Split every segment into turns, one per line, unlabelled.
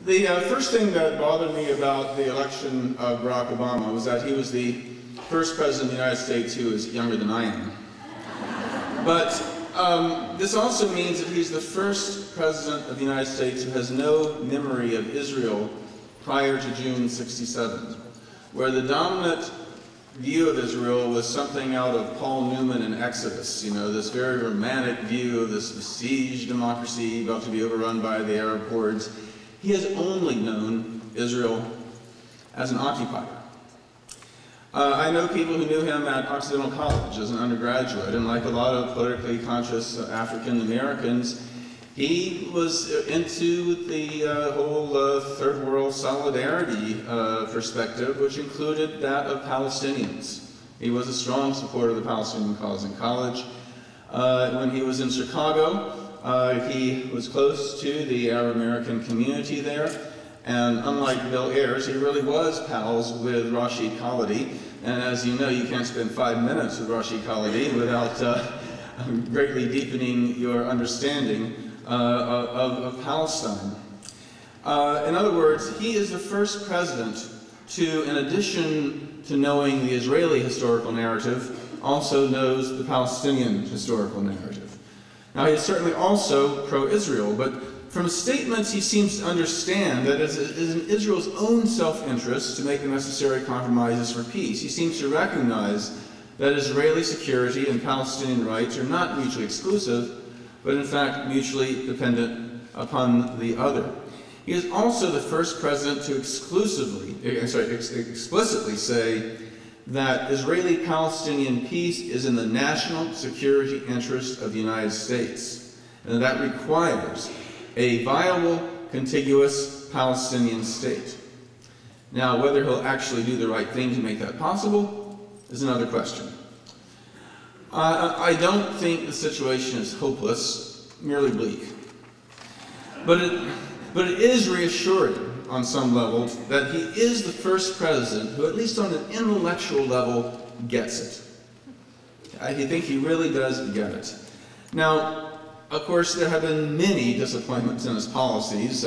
The first thing that bothered me about the election of Barack Obama was that he was the first president of the United States who is younger than I am. But this also means that he's the first president of the United States who has no memory of Israel prior to June '67, where the dominant view of Israel was something out of Paul Newman and Exodus, you know, this very romantic view of this besieged democracy about to be overrun by the Arab hordes. He has only known Israel as an occupier. I know people who knew him at Occidental College as an undergraduate, and like a lot of politically conscious African Americans, he was into the whole third world solidarity perspective, which included that of Palestinians. He was a strong supporter of the Palestinian cause in college. When he was in Chicago, he was close to the Arab American community there, and unlike Bill Ayers, he really was pals with Rashid Khalidi. And as you know, you can't spend 5 minutes with Rashid Khalidi without greatly deepening your understanding of Palestine. In other words, he is the first president to, in addition to knowing the Israeli historical narrative, also knows the Palestinian historical narrative. Now, he is certainly also pro-Israel, but from his statements, he seems to understand that it is in Israel's own self-interest to make the necessary compromises for peace. He seems to recognize that Israeli security and Palestinian rights are not mutually exclusive, but in fact mutually dependent upon the other. He is also the first president to explicitly say that Israeli-Palestinian peace is in the national security interest of the United States, and that requires a viable, contiguous Palestinian state. Now, whether he'll actually do the right thing to make that possible is another question. I don't think the situation is hopeless, merely bleak. But it is reassuring on some level that he is the first president who, at least on an intellectual level, gets it. I think he really does get it. Now, of course, there have been many disappointments in his policies,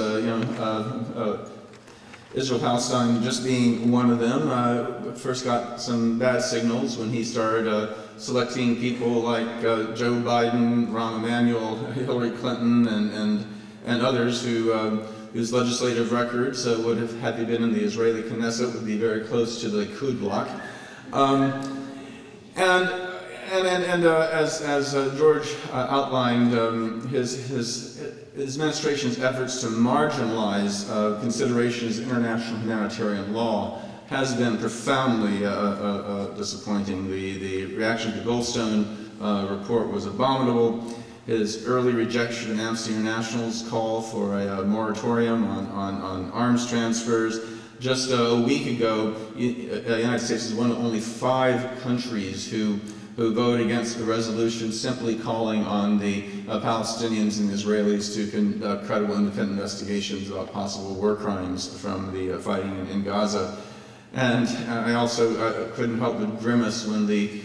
Israel-Palestine just being one of them. First got some bad signals when he started selecting people like Joe Biden, Rahm Emanuel, Hillary Clinton, and others whose legislative records would have, had they been in the Israeli Knesset, would be very close to the Likud bloc. As George outlined, his administration's efforts to marginalize considerations of international humanitarian law has been profoundly disappointing. The reaction to the Goldstone report was abominable. His early rejection of Amnesty International's call for a moratorium on arms transfers. Just a week ago, the United States is one of only 5 countries who voted against a resolution simply calling on the Palestinians and the Israelis to conduct credible independent investigations about possible war crimes from the fighting in Gaza. And I also couldn't help but grimace when the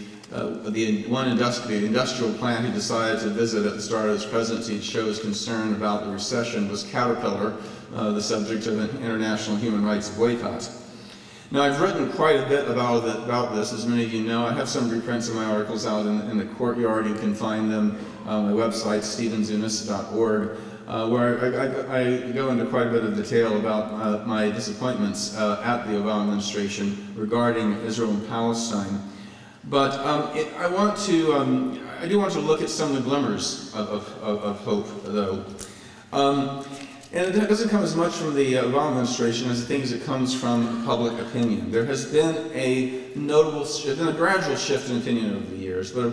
industrial plant he decided to visit at the start of his presidency shows concern about the recession was Caterpillar, the subject of an international human rights boycott. Now, I've written quite a bit about this, as many of you know. I have some reprints of my articles out in the courtyard. You can find them on my website, stephenzunes.org, where I go into quite a bit of detail about my disappointments at the Obama administration regarding Israel and Palestine. But I do want to look at some of the glimmers of hope, though. And it doesn't come as much from the Obama administration as I think as it comes from public opinion. There has been a notable shift, and a gradual shift in opinion over the years, but a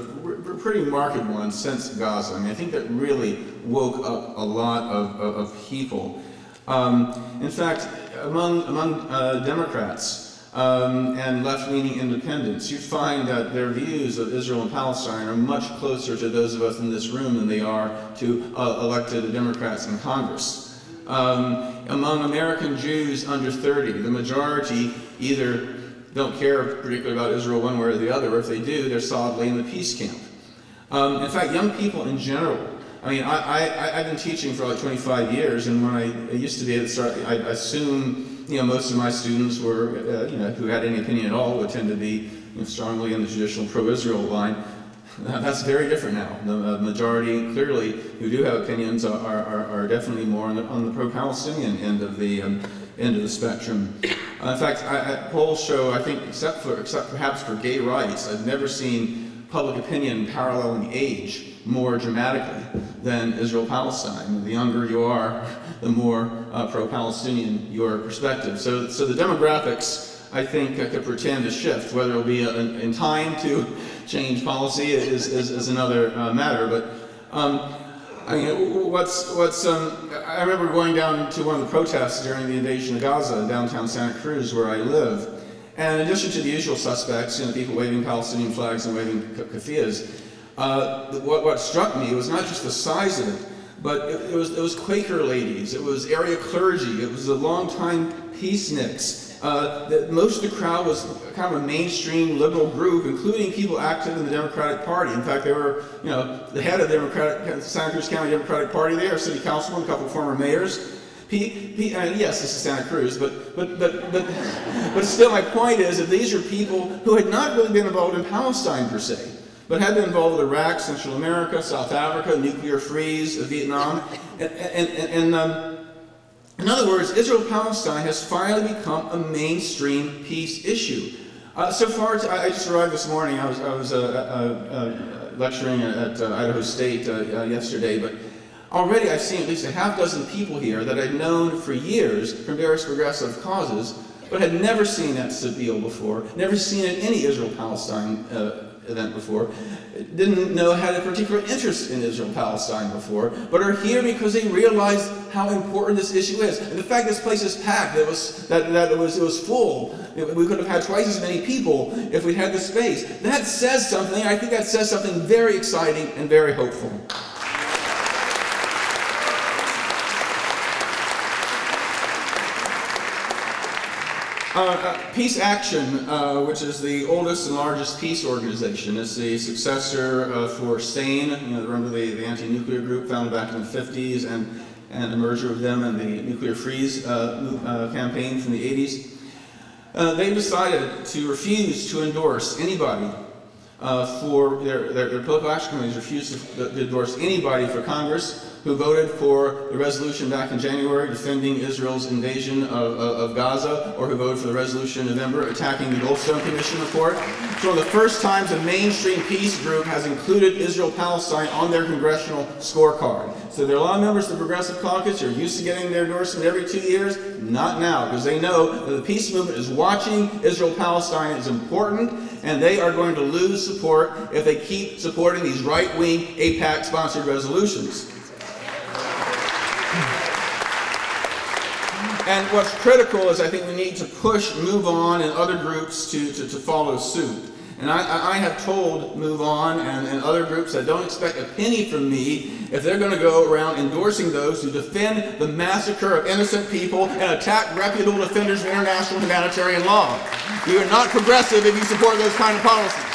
pretty marked one since Gaza. I mean, I think that really woke up a lot of people. In fact, among Democrats and left-leaning independents, you find that their views of Israel and Palestine are much closer to those of us in this room than they are to elected Democrats in Congress. Among American Jews under 30, the majority either don't care particularly about Israel one way or the other, or if they do, they're solidly in the peace camp. In fact, young people in general I mean, I've been teaching for like 25 years, and when I used to be at the start, I assume, you know, most of my students were, you know, who had any opinion at all would tend to be, you know, strongly in the traditional pro-Israel line. That's very different now. The majority, clearly, who do have opinions are definitely more on the pro-Palestinian end of the spectrum. In fact, polls show, I think, except perhaps for gay rights, I've never seen public opinion paralleling age more dramatically than Israel-Palestine. The younger you are, the more pro-Palestinian your perspective. So the demographics, I think, could pretend to shift. Whether it will be in time to change policy is another matter. But I mean, I remember going down to one of the protests during the invasion of Gaza in downtown Santa Cruz, where I live. And in addition to the usual suspects, you know, people waving Palestinian flags and waving keffiyehs, what struck me was not just the size of it, but it was Quaker ladies, it was area clergy, it was the longtime peaceniks. Most of the crowd was kind of a mainstream liberal group, including people active in the Democratic Party. In fact, they were, you know, the head of the Santa Cruz County Democratic Party there, city councilman, a couple of former mayors. Yes, this is Santa Cruz, but still, my point is that these are people who had not really been involved in Palestine per se, but had been involved with Iraq, Central America, South Africa, nuclear freeze, Vietnam, and in other words, Israel-Palestine has finally become a mainstream peace issue. So far, I just arrived this morning. I was lecturing at Idaho State yesterday, but already I've seen at least a half dozen people here that I'd known for years from various progressive causes, but had never seen at Sabeel before, never seen at any Israel-Palestine event before, didn't know had a particular interest in Israel-Palestine before, but are here because they realize how important this issue is. And the fact this place is packed, it was full. We could have had twice as many people if we had the space. That says something. I think that says something very exciting and very hopeful. Peace Action, which is the oldest and largest peace organization, is the successor for SANE, you know, remember the anti-nuclear group founded back in the 50s, and a merger of them and the nuclear freeze campaign from the 80s. They decided to refuse to endorse anybody for their political action committees refused to endorse anybody for Congress who voted for the resolution back in January defending Israel's invasion of Gaza, or who voted for the resolution in November attacking the Goldstone Commission report. It's one of the first times a mainstream peace group has included Israel-Palestine on their congressional scorecard. So there are a lot of members of the Progressive Caucus who are used to getting their endorsement every 2 years. Not now, because they know that the peace movement is watching. Israel-Palestine is important, and they are going to lose support if they keep supporting these right-wing AIPAC-sponsored resolutions. And what's critical is I think we need to push Move On and other groups to follow suit. And I have told Move On and other groups that don't expect a penny from me if they're going to go around endorsing those who defend the massacre of innocent people and attack reputable defenders of international humanitarian law. You are not progressive if you support those kind of policies.